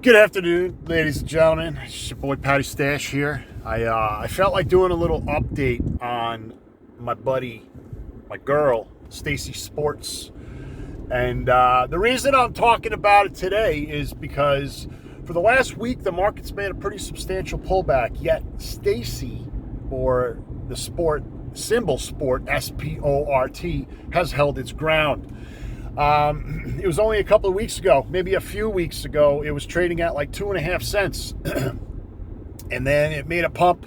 Good afternoon, ladies and gentlemen. It's your boy Patty Stash here. I felt like doing a little update on my buddy, my girl, Stacy Sports. And the reason I'm talking about it today is because for the last week, the market's made a pretty substantial pullback, yet Stacy, or the sport, symbol sport, SPORT, has held its ground. It was only a couple of weeks ago, maybe a few weeks ago, it was trading at like 2.5 cents. And then it made a pump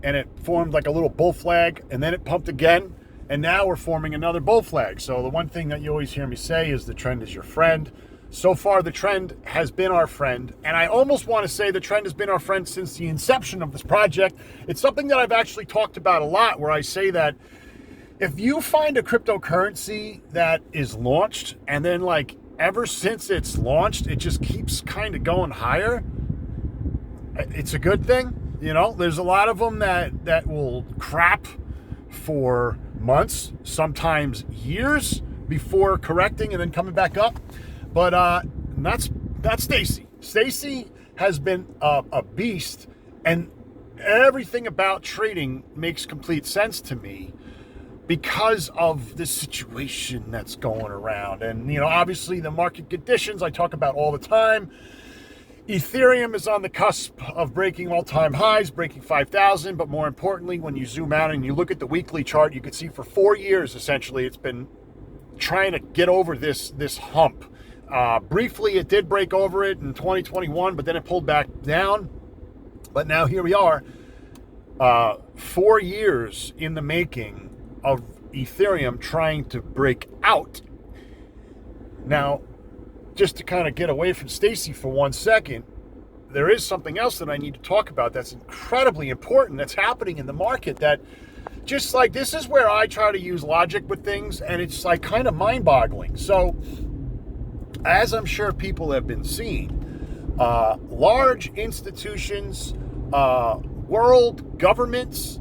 and it formed like a little bull flag, and then it pumped again. And now we're forming another bull flag. So the one thing that you always hear me say is the trend is your friend. So far, the trend has been our friend. And I almost want to say the trend has been our friend since the inception of this project. It's something that I've actually talked about a lot, where I say that if you find a cryptocurrency that is launched and then like ever since it's launched, it just keeps kind of going higher, it's a good thing. You know, there's a lot of them that will crap for months, sometimes years before correcting and then coming back up. But that's Stacy. Stacy has been a beast, and everything about trading makes complete sense to me because of the situation that's going around. And, you know, obviously the market conditions I talk about all the time. Ethereum is on the cusp of breaking all-time highs, breaking 5,000. But more importantly, when you zoom out and you look at the weekly chart, you can see for 4 years, essentially, it's been trying to get over this hump. Briefly, it did break over it in 2021, but then it pulled back down. But now here we are, 4 years in the making of Ethereum trying to break out. Now, just to kind of get away from Stacy for 1 second, there is something else that I need to talk about that's incredibly important that's happening in the market, that just like, this is where I try to use logic with things, and it's like kind of mind-boggling. So, as I'm sure people have been seeing, large institutions, world governments,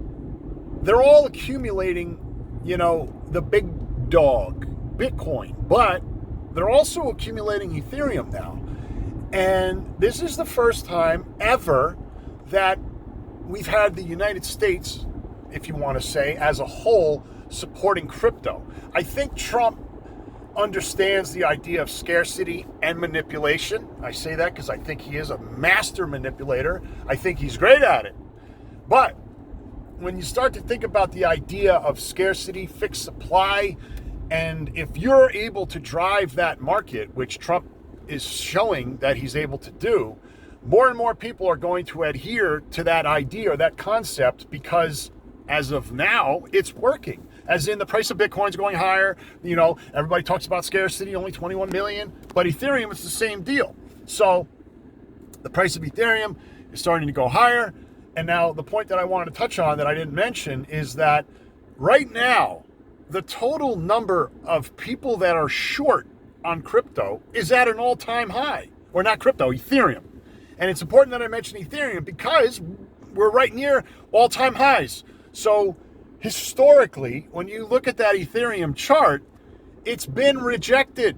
they're all accumulating, you know, the big dog, Bitcoin, but they're also accumulating Ethereum now. And this is the first time ever that we've had the United States, if you want to say, as a whole, supporting crypto. I think Trump understands the idea of scarcity and manipulation. I say that because I think he is a master manipulator. I think he's great at it. But when you start to think about the idea of scarcity, fixed supply, and if you're able to drive that market, which Trump is showing that he's able to do, more and more people are going to adhere to that idea or that concept, because as of now, it's working. As in, the price of Bitcoin's going higher. You know, everybody talks about scarcity, only 21 million, but Ethereum, it's the same deal. So the price of Ethereum is starting to go higher. And now the point that I wanted to touch on that I didn't mention is that right now, the total number of people that are short on crypto is at an all-time high. Or not crypto, Ethereum. And it's important that I mention Ethereum because we're right near all-time highs. So historically, when you look at that Ethereum chart, it's been rejected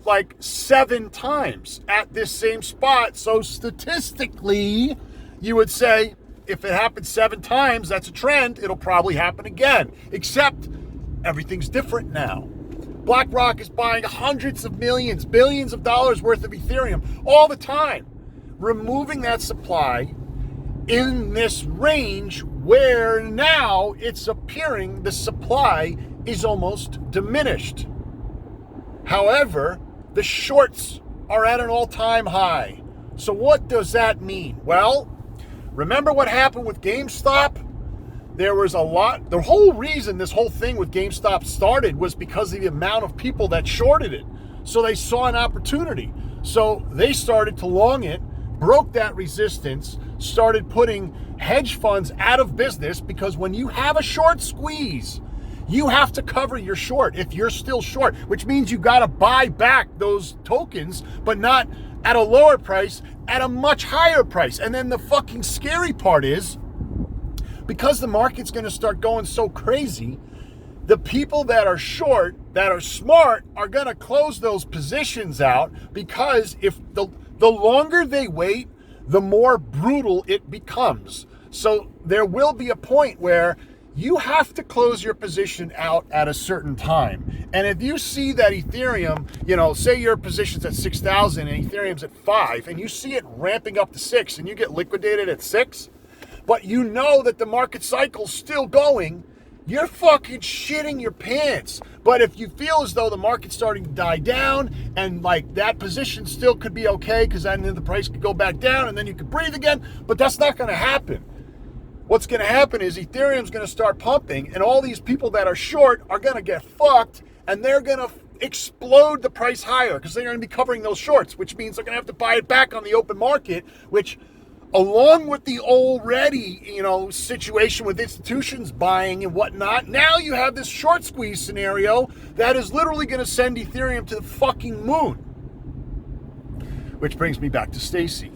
like 7 times at this same spot. So statistically, you would say, if it happens 7 times, that's a trend. It'll probably happen again. Except everything's different now. BlackRock is buying hundreds of millions, billions of dollars worth of Ethereum all the time, removing that supply in this range where now it's appearing the supply is almost diminished. However, the shorts are at an all-time high. So what does that mean? Well, remember what happened with GameStop? There was a lot. The whole reason this whole thing with GameStop started was because of the amount of people that shorted it. So they saw an opportunity. So they started to long it, broke that resistance, started putting hedge funds out of business, because when you have a short squeeze, you have to cover your short if you're still short, which means you got to buy back those tokens, but not at a lower price, at a much higher price. And then the fucking scary part is, because the market's going to start going so crazy, the people that are short that are smart are going to close those positions out, because if the longer they wait, the more brutal it becomes. So there will be a point where you have to close your position out at a certain time. And if you see that Ethereum, say your position's at 6,000 and Ethereum's at 5, and you see it ramping up to 6 and you get liquidated at 6, but you know that the market cycle's still going, you're fucking shitting your pants. But if you feel as though the market's starting to die down and like that position still could be okay, because then the price could go back down and then you could breathe again, but that's not going to happen. What's going to happen is Ethereum's going to start pumping, and all these people that are short are going to get fucked, and they're going to explode the price higher because they're going to be covering those shorts, which means they're going to have to buy it back on the open market, which, along with the already, situation with institutions buying and whatnot, now you have this short squeeze scenario that is literally going to send Ethereum to the fucking moon. Which brings me back to Stacy.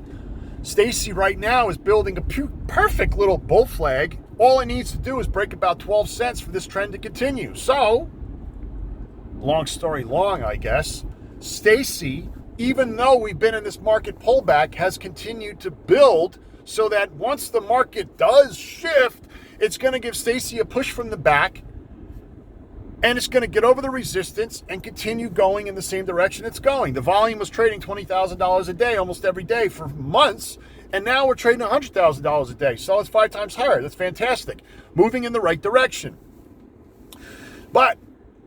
Stacy right now is building a perfect little bull flag. All it needs to do is break about 12 cents for this trend to continue. So, long story long, I guess, Stacy, even though we've been in this market pullback, has continued to build so that once the market does shift, it's going to give Stacy a push from the back, and it's going to get over the resistance and continue going in the same direction it's going. The volume was trading $20,000 a day almost every day for months, and now we're trading $100,000 a day. So it's 5 times higher. That's fantastic. Moving in the right direction. But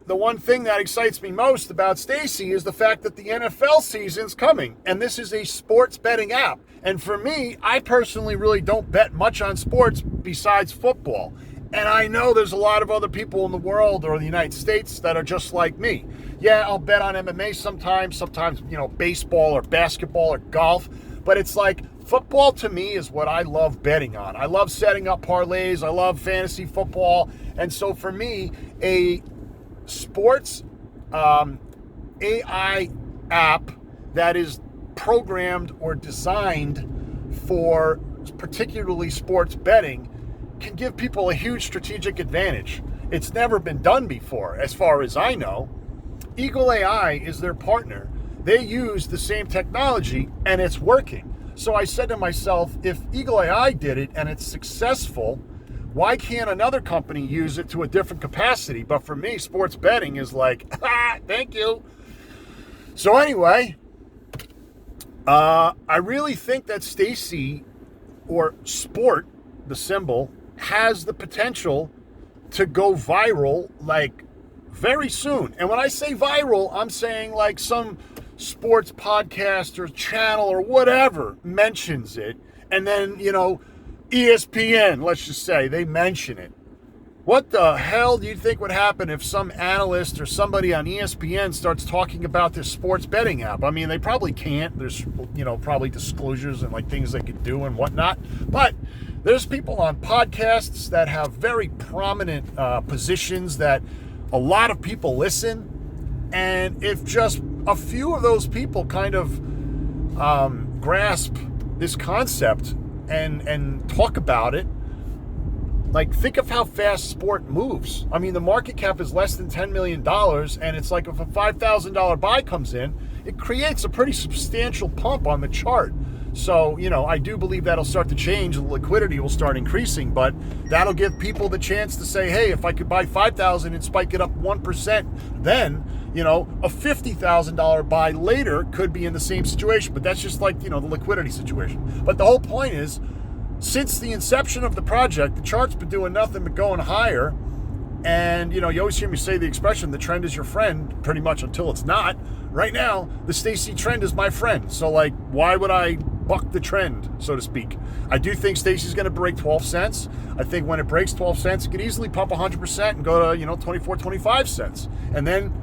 the one thing that excites me most about Stacy is the fact that the NFL season's coming, and this is a sports betting app. And for me, I personally really don't bet much on sports besides football. And I know there's a lot of other people in the world or the United States that are just like me. Yeah, I'll bet on MMA sometimes, baseball or basketball or golf. But it's like football to me is what I love betting on. I love setting up parlays. I love fantasy football. And so for me, a sports AI app that is programmed or designed for particularly sports betting can give people a huge strategic advantage. It's never been done before, as far as I know. Eagle AI is their partner. They use the same technology, and it's working. So I said to myself, if Eagle AI did it and it's successful, why can't another company use it to a different capacity? But for me, sports betting is like, thank you. So anyway, I really think that Stacy, or Sport, the symbol, has the potential to go viral like very soon. And when I say viral, I'm saying like some sports podcast or channel or whatever mentions it, and then, ESPN, let's just say, they mention it. What the hell do you think would happen if some analyst or somebody on ESPN starts talking about this sports betting app? I mean, they probably can't. There's, probably disclosures and like things they could do and whatnot. But there's people on podcasts that have very prominent positions that a lot of people listen. And if just a few of those people kind of grasp this concept and talk about it, like, think of how fast sport moves. I mean, the market cap is less than $10 million, and it's like if a $5,000 buy comes in, it creates a pretty substantial pump on the chart. So, I do believe that'll start to change. The liquidity will start increasing, but that'll give people the chance to say, hey, if I could buy 5,000 and spike it up 1%, then, a $50,000 buy later could be in the same situation. But that's just like, the liquidity situation. But the whole point is, since the inception of the project, the chart's been doing nothing but going higher. And, you always hear me say the expression, the trend is your friend, pretty much until it's not. Right now, the Stacy trend is my friend. So, like, why would I buck the trend, so to speak? I do think Stacy's going to break 12 cents. I think when it breaks 12 cents, it could easily pump 100% and go to, 24, 25 cents. And then,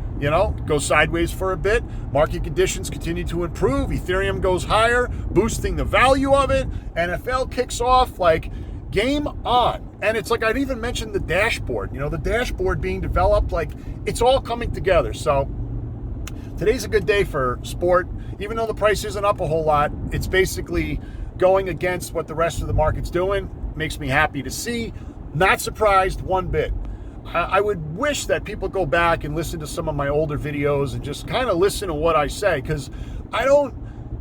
go sideways for a bit. Market conditions continue to improve. Ethereum goes higher, boosting the value of it. NFL kicks off, like, game on. And it's like, I'd even mentioned the dashboard, the dashboard being developed, like, it's all coming together. So today's a good day for sport. Even though the price isn't up a whole lot, it's basically going against what the rest of the market's doing. Makes me happy to see. Not surprised one bit. I would wish that people go back and listen to some of my older videos and just kind of listen to what I say, because I don't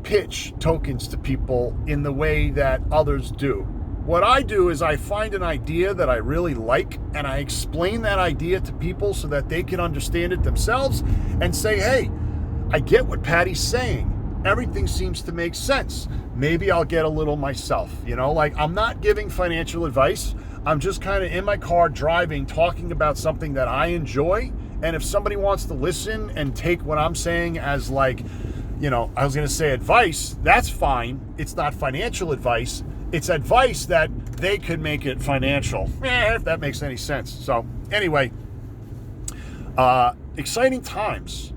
pitch tokens to people in the way that others do. What I do is I find an idea that I really like, and I explain that idea to people so that they can understand it themselves and say, hey, I get what Patty's saying. Everything seems to make sense. Maybe I'll get a little myself, like I'm not giving financial advice. I'm just kind of in my car driving, talking about something that I enjoy. And if somebody wants to listen and take what I'm saying as I was going to say advice, that's fine. It's not financial advice. It's advice that they could make it financial, if that makes any sense. So anyway, exciting times.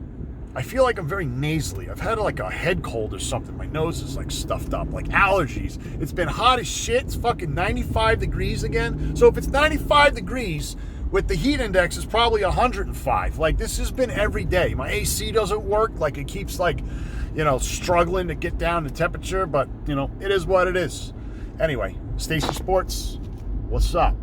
I feel like I'm very nasally. I've had like a head cold or something. My nose is like stuffed up, like allergies. It's been hot as shit. It's fucking 95 degrees again. So if it's 95 degrees with the heat index, it's probably 105. Like this has been every day. My AC doesn't work. Like it keeps struggling to get down the temperature, but it is what it is. Anyway, Stacy Sports, what's up?